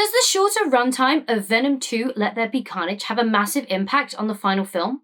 Does the shorter runtime of Venom 2 Let There Be Carnage have a massive impact on the final film?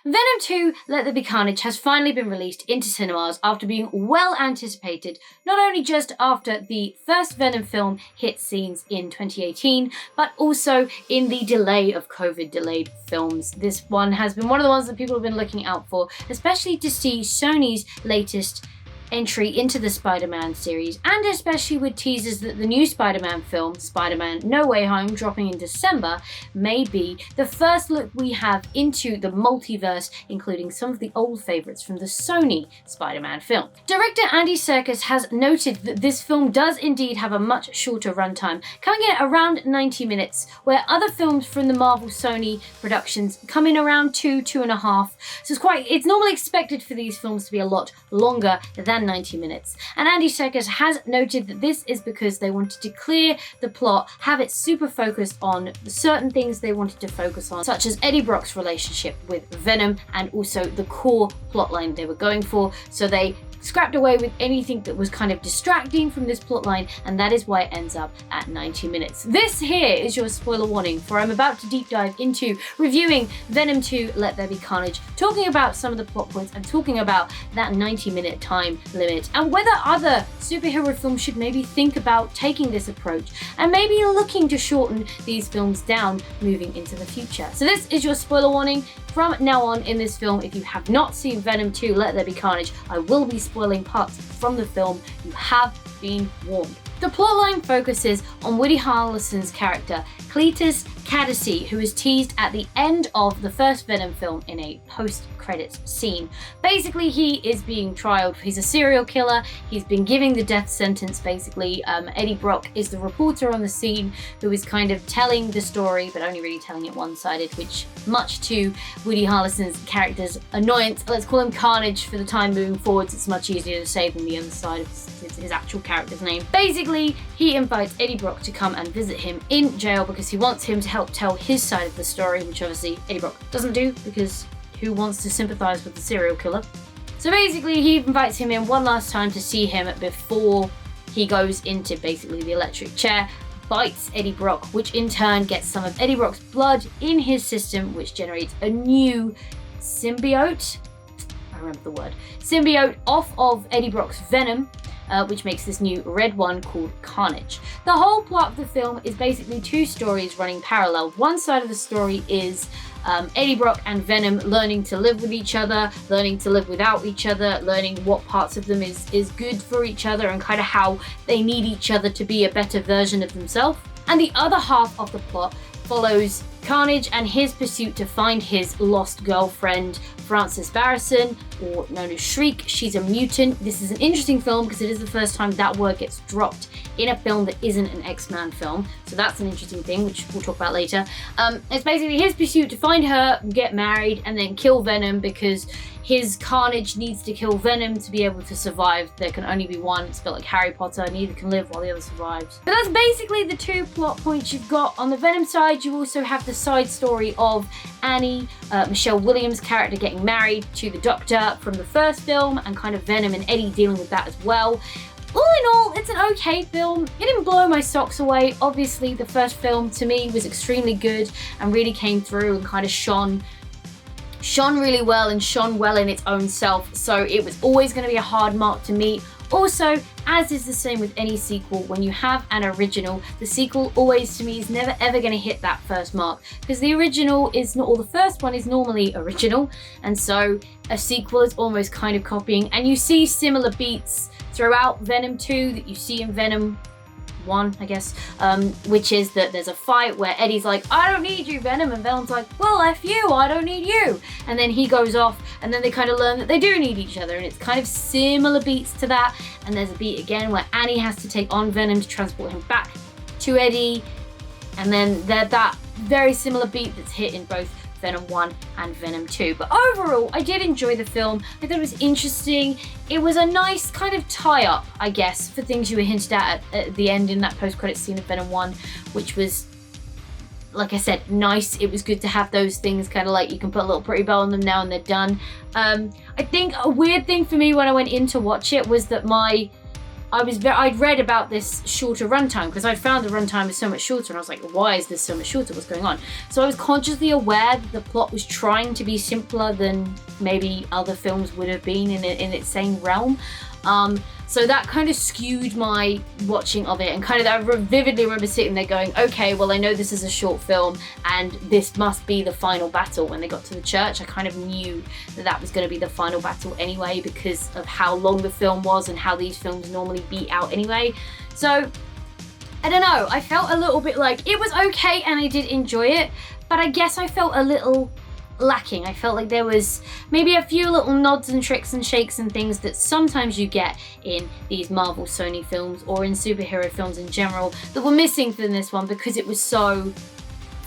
Venom 2 Let There Be Carnage has finally been released into cinemas after being well anticipated, not only just after the first Venom film hit scenes in 2018, but also in the delay of COVID-delayed films. This one has been one of the ones that people have been looking out for, especially to see Sony's latest entry into the Spider-Man series, and especially with teasers that the new Spider-Man film, Spider-Man No Way Home, dropping in December, may be the first look we have into the multiverse, including some of the old favourites from the Sony Spider-Man film. Director Andy Serkis has noted that this film does indeed have a much shorter runtime, coming in at around 90 minutes, where other films from the Marvel Sony productions come in around 2.5. So it's normally expected for these films to be a lot longer than 90 minutes. And Andy Serkis has noted that this is because they wanted to clear the plot, have it super focused on the certain things they wanted to focus on, such as Eddie Brock's relationship with Venom and also the core plotline they were going for. So they scrapped away with anything that was kind of distracting from this plotline, and that is why it ends up at 90 minutes. This here is your spoiler warning, for I'm about to deep dive into reviewing Venom 2 Let There Be Carnage, talking about some of the plot points and talking about that 90-minute time limit, and whether other superhero films should maybe think about taking this approach and maybe looking to shorten these films down moving into the future. So this is your spoiler warning. From now on in this film, if you have not seen Venom 2 Let There Be Carnage, I will be spoiling parts from the film. You have been warned. The plotline focuses on Woody Harrelson's character, Cletus Cadice, who is teased at the end of the first Venom film in a post-credits scene. Basically, he is being trialed. He's a serial killer. He's been giving the death sentence, basically. Eddie Brock is the reporter on the scene who is kind of telling the story, but only really telling it one-sided, which, much to Woody Harrelson's character's annoyance, let's call him Carnage for the time moving forwards. It's much easier to say than the other side of his actual character's name. Basically, he invites Eddie Brock to come and visit him in jail because he wants him to help tell his side of the story, which obviously Eddie Brock doesn't do, because who wants to sympathize with the serial killer? So basically, he invites him in one last time to see him before he goes into basically the electric chair, bites Eddie Brock, which in turn gets some of Eddie Brock's blood in his system, which generates a new symbiote. I remember the word. Symbiote off of Eddie Brock's Venom, which makes this new red one called Carnage. The whole plot of the film is basically two stories running parallel. One side of the story is Eddie Brock and Venom learning to live with each other, learning to live without each other, learning what parts of them is good for each other and kind of how they need each other to be a better version of themselves. And the other half of the plot follows Carnage and his pursuit to find his lost girlfriend, Frances Barrison, or known as Shriek. She's a mutant. This is an interesting film because it is the first time that word gets dropped in a film that isn't an X-Men film. So that's an interesting thing, which we'll talk about later. It's basically his pursuit to find her, get married, and then kill Venom because his Carnage needs to kill Venom to be able to survive. There can only be one. It's a bit like Harry Potter. Neither can live while the other survives. But that's basically the two plot points you've got. On the Venom side, you also have the side story of Annie, Michelle Williams' character, getting married to the Doctor from the first film, and kind of Venom and Eddie dealing with that as well. All in all, it's an okay film. It didn't blow my socks away. Obviously, the first film to me was extremely good and really came through and kind of shone really well and shone well in its own self. So it was always going to be a hard mark to meet. Also, as is the same with any sequel, when you have an original, the sequel always to me is never ever going to hit that first mark, because the original is not, or the first one is normally original, and so a sequel is almost kind of copying. And you see similar beats throughout Venom 2 that you see in Venom 1, I guess, which is that there's a fight where Eddie's like, I don't need you, Venom, and Venom's like, well, F you, I don't need you, and then he goes off, and then they kind of learn that they do need each other, and it's kind of similar beats to that. And there's a beat again where Annie has to take on Venom to transport him back to Eddie, and then there's that very similar beat that's hit in both Venom 1 and Venom 2. But overall, I did enjoy the film. I thought it was interesting. It was a nice kind of tie-up, I guess, for things you were hinted at the end in that post-credit scene of Venom 1, which was like I said, nice. It was good to have those things kind of like you can put a little pretty bow on them now and they're done. I think a weird thing for me when I went in to watch it was that I'd read about this shorter runtime because I'd found the runtime is so much shorter and I was like, why is this so much shorter? What's going on? So I was consciously aware that the plot was trying to be simpler than maybe other films would have been in its same realm. So that kind of skewed my watching of it, and kind of I vividly remember sitting there going, okay, well, I know this is a short film and this must be the final battle. When they got to the church, I kind of knew that was going to be the final battle anyway because of how long the film was and how these films normally beat out anyway. So I don't know, I felt a little bit like it was okay and I did enjoy it, but I guess I felt a little lacking. I felt like there was maybe a few little nods and tricks and shakes and things that sometimes you get in these Marvel Sony films or in superhero films in general that were missing from this one because it was so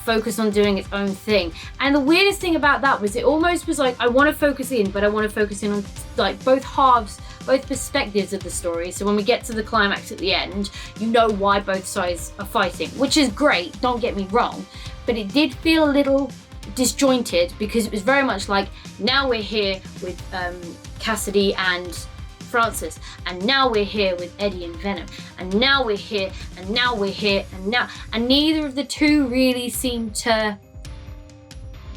focused on doing its own thing. And the weirdest thing about that was it almost was like I want to focus in, but I want to focus in on like both halves, both perspectives of the story. So when we get to the climax at the end, you know why both sides are fighting, which is great, don't get me wrong, but it did feel a little disjointed because it was very much like, now we're here with Cassidy and Francis, and now we're here with Eddie and Venom, and now we're here, and now we're here, and neither of the two really seemed to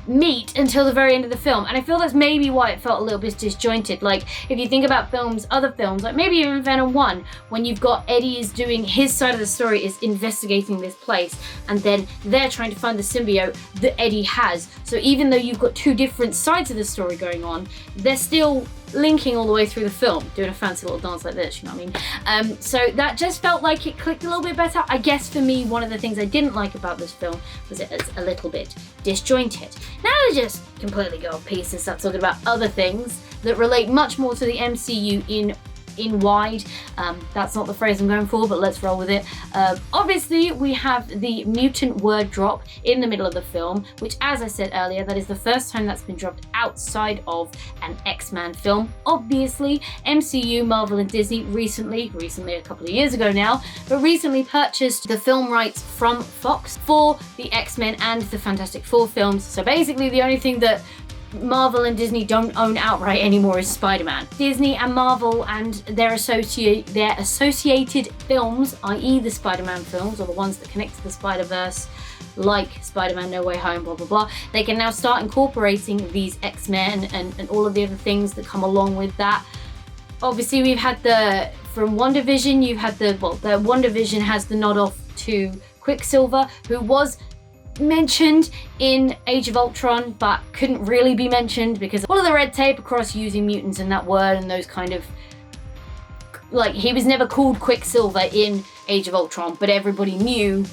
meet until the very end of the film. And I feel that's maybe why it felt a little bit disjointed. Like if you think about other films, like maybe even Venom 1, when you've got Eddie is doing his side of the story, is investigating this place, and then they're trying to find the symbiote that Eddie has. So even though you've got two different sides of the story going on, they're still linking all the way through the film, doing a fancy little dance like this, you know what I mean? So that just felt like it clicked a little bit better. I guess for me, one of the things I didn't like about this film was it was a little bit disjointed. Now to just completely go off piece and start talking about other things that relate much more to the MCU in wide. That's not the phrase I'm going for, but let's roll with it. Obviously, we have the mutant word drop in the middle of the film, which, as I said earlier, that is the first time that's been dropped outside of an X-Men film. Obviously, MCU, Marvel, and Disney recently a couple of years ago now, but recently purchased the film rights from Fox for the X-Men and the Fantastic Four films. So basically, the only thing that Marvel and Disney don't own outright anymore is Spider-Man. Disney and Marvel and their associated films, i.e. the Spider-Man films, or the ones that connect to the Spider-Verse, like Spider-Man No Way Home, blah blah blah, they can now start incorporating these X-Men and all of the other things that come along with that. Obviously, we've had from WandaVision, you've had the WandaVision has the nod off to Quicksilver, who was mentioned in Age of Ultron but couldn't really be mentioned because all of the red tape across using mutants and that word and those kind of, like, he was never called Quicksilver in Age of Ultron, but everybody knew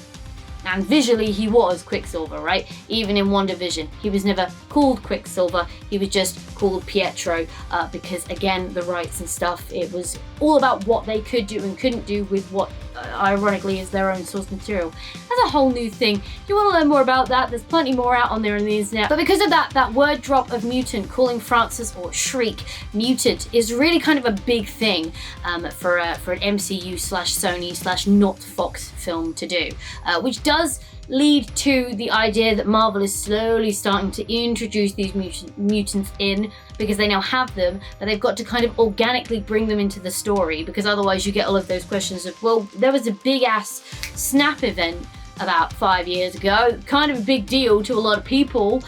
and visually he was Quicksilver, right? Even in WandaVision, he was never called Quicksilver, he was just called Pietro because, again, the rights and stuff, it was all about what they could do and couldn't do with what ironically is their own source material. That's a whole new thing. If you want to learn more about that, there's plenty more out on there on the internet. But because of that word drop of mutant, calling Francis or Shriek mutant is really kind of a big thing for an MCU / Sony / not Fox film to do, which does lead to the idea that Marvel is slowly starting to introduce these mutants in because they now have them, but they've got to kind of organically bring them into the story because otherwise you get all of those questions of, well, there was a big ass Snap event about 5 years ago, kind of a big deal to a lot of people,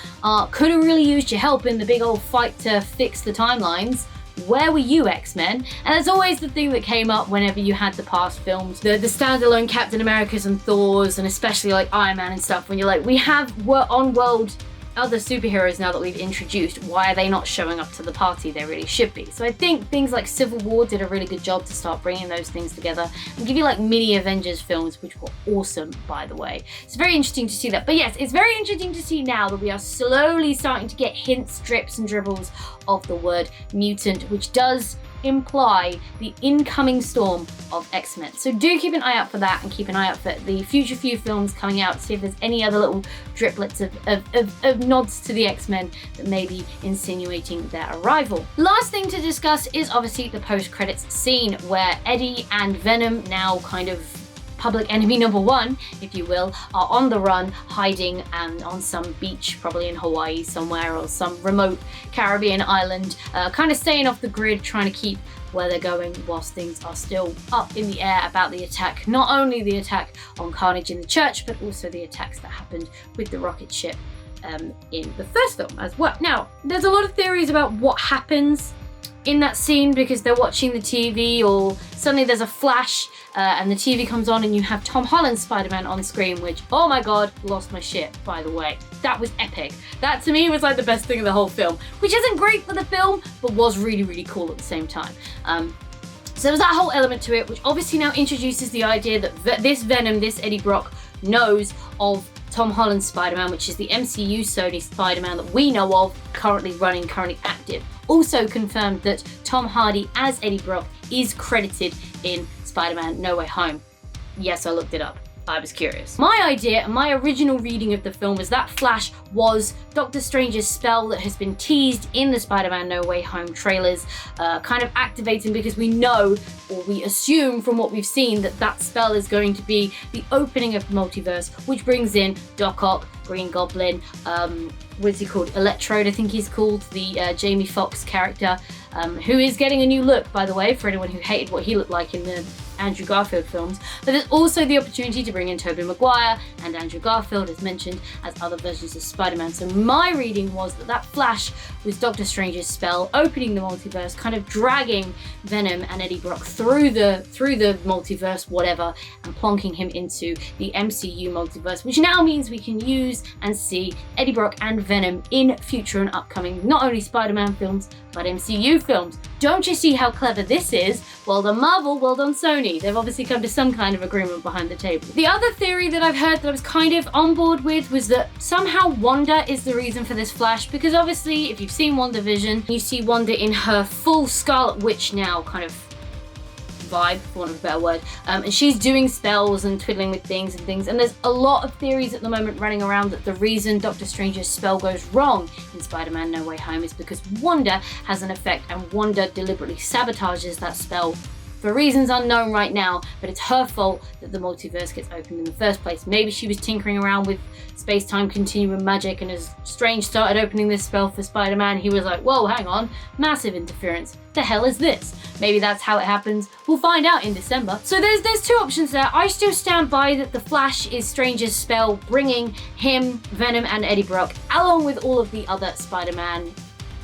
could have really used your help in the big old fight to fix the timelines. Where were you, X-Men? And that's always the thing that came up whenever you had the past films, the standalone Captain Americas and Thors, and especially like Iron Man and stuff, when you're like, we have on-world other superheroes now that we've introduced, why are they not showing up to the party they really should be? So I think things like Civil War did a really good job to start bringing those things together and give you like mini Avengers films, which were awesome, by the way. It's very interesting to see that. But yes, it's very interesting to see now that we are slowly starting to get hints, drips and dribbles of the word mutant, which does imply the incoming storm of X-Men. So do keep an eye out for that, and keep an eye out for the future few films coming out, see if there's any other little driplets of nods to the X-Men that may be insinuating their arrival. Last thing to discuss is obviously the post-credits scene where Eddie and Venom, now kind of public enemy number one, if you will, are on the run, hiding on some beach, probably in Hawaii somewhere, or some remote Caribbean island, kind of staying off the grid, trying to keep where they're going whilst things are still up in the air about the attack. Not only the attack on Carnage in the church, but also the attacks that happened with the rocket ship in the first film as well. Now, there's a lot of theories about what happens in that scene, because they're watching the TV, or suddenly there's a flash and the TV comes on and you have Tom Holland's Spider-Man on screen, which, oh my god, lost my shit, by the way. That was epic. That to me was like the best thing of the whole film, which isn't great for the film, but was really, really cool at the same time. So there's that whole element to it, which obviously now introduces the idea that this Venom, this Eddie Brock, knows of Tom Holland's Spider-Man, which is the MCU Sony Spider-Man that we know of, currently running, currently active. Also confirmed that Tom Hardy as Eddie Brock is credited in Spider-Man No Way Home. Yes, I looked it up. I was curious. My idea and my original reading of the film is that Flash was Doctor Strange's spell that has been teased in the Spider-Man No Way Home trailers, kind of activating, because we know, or we assume from what we've seen, that that spell is going to be the opening of the multiverse, which brings in Doc Ock, Green Goblin, what's he called? Electrode, I think he's called, the Jamie Foxx character, who is getting a new look, by the way, for anyone who hated what he looked like in the Andrew Garfield films. But there's also the opportunity to bring in Tobey Maguire and Andrew Garfield, as mentioned, as other versions of Spider-Man. So my reading was that Flash was Doctor Strange's spell, opening the multiverse, kind of dragging Venom and Eddie Brock through the multiverse, whatever, and plonking him into the MCU multiverse, which now means we can use and see Eddie Brock and Venom in future and upcoming, not only Spider-Man films, but MCU films. Don't you see how clever this is? Well done Marvel, well done Sony. They've obviously come to some kind of agreement behind the table. The other theory that I've heard that I was kind of on board with was that somehow Wanda is the reason for this Flash, because obviously if you've seen WandaVision, you see Wanda in her full Scarlet Witch now kind of vibe, for want of a better word, and she's doing spells and twiddling with things, and there's a lot of theories at the moment running around that the reason Doctor Strange's spell goes wrong in Spider-Man No Way Home is because Wanda has an effect, and Wanda deliberately sabotages that spell for reasons unknown right now, but it's her fault that the multiverse gets opened in the first place. Maybe she was tinkering around with space-time continuum magic, and as Strange started opening this spell for Spider-Man, he was like, whoa, hang on, massive interference. The hell is this? Maybe that's how it happens. We'll find out in December. So there's two options there. I still stand by that the Flash is Strange's spell, bringing him, Venom, and Eddie Brock, along with all of the other Spider-Man,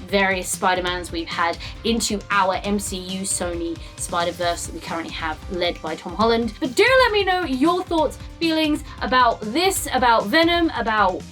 various Spider-Mans we've had, into our MCU Sony Spider-Verse that we currently have, led by Tom Holland. But do let me know your thoughts, feelings about this, about Venom, about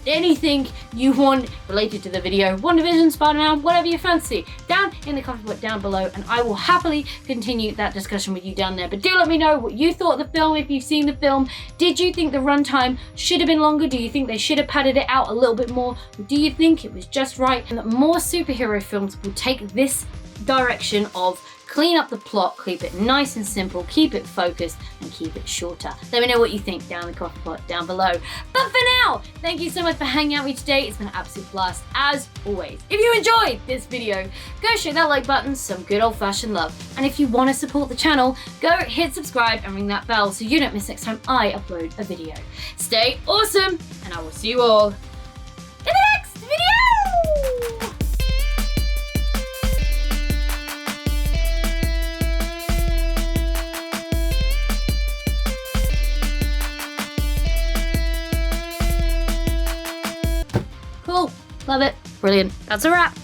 anything you want related to the video, WandaVision, Spider-Man, whatever you fancy, down in the comment box down below, and I will happily continue that discussion with you down there. But do let me know what you thought of the film, if you've seen the film. Did you think the runtime should have been longer? Do you think they should have padded it out a little bit more? Or do you think it was just right, and that more superhero films will take this direction of clean up the plot, keep it nice and simple, keep it focused, and keep it shorter? Let me know what you think down in the comment box down below. But for now, thank you so much for hanging out with me today. It's been an absolute blast, as always. If you enjoyed this video, go show that like button some good old-fashioned love. And if you want to support the channel, go hit subscribe and ring that bell so you don't miss next time I upload a video. Stay awesome, and I will see you all in the next video! Cool. Love it. Brilliant. That's a wrap.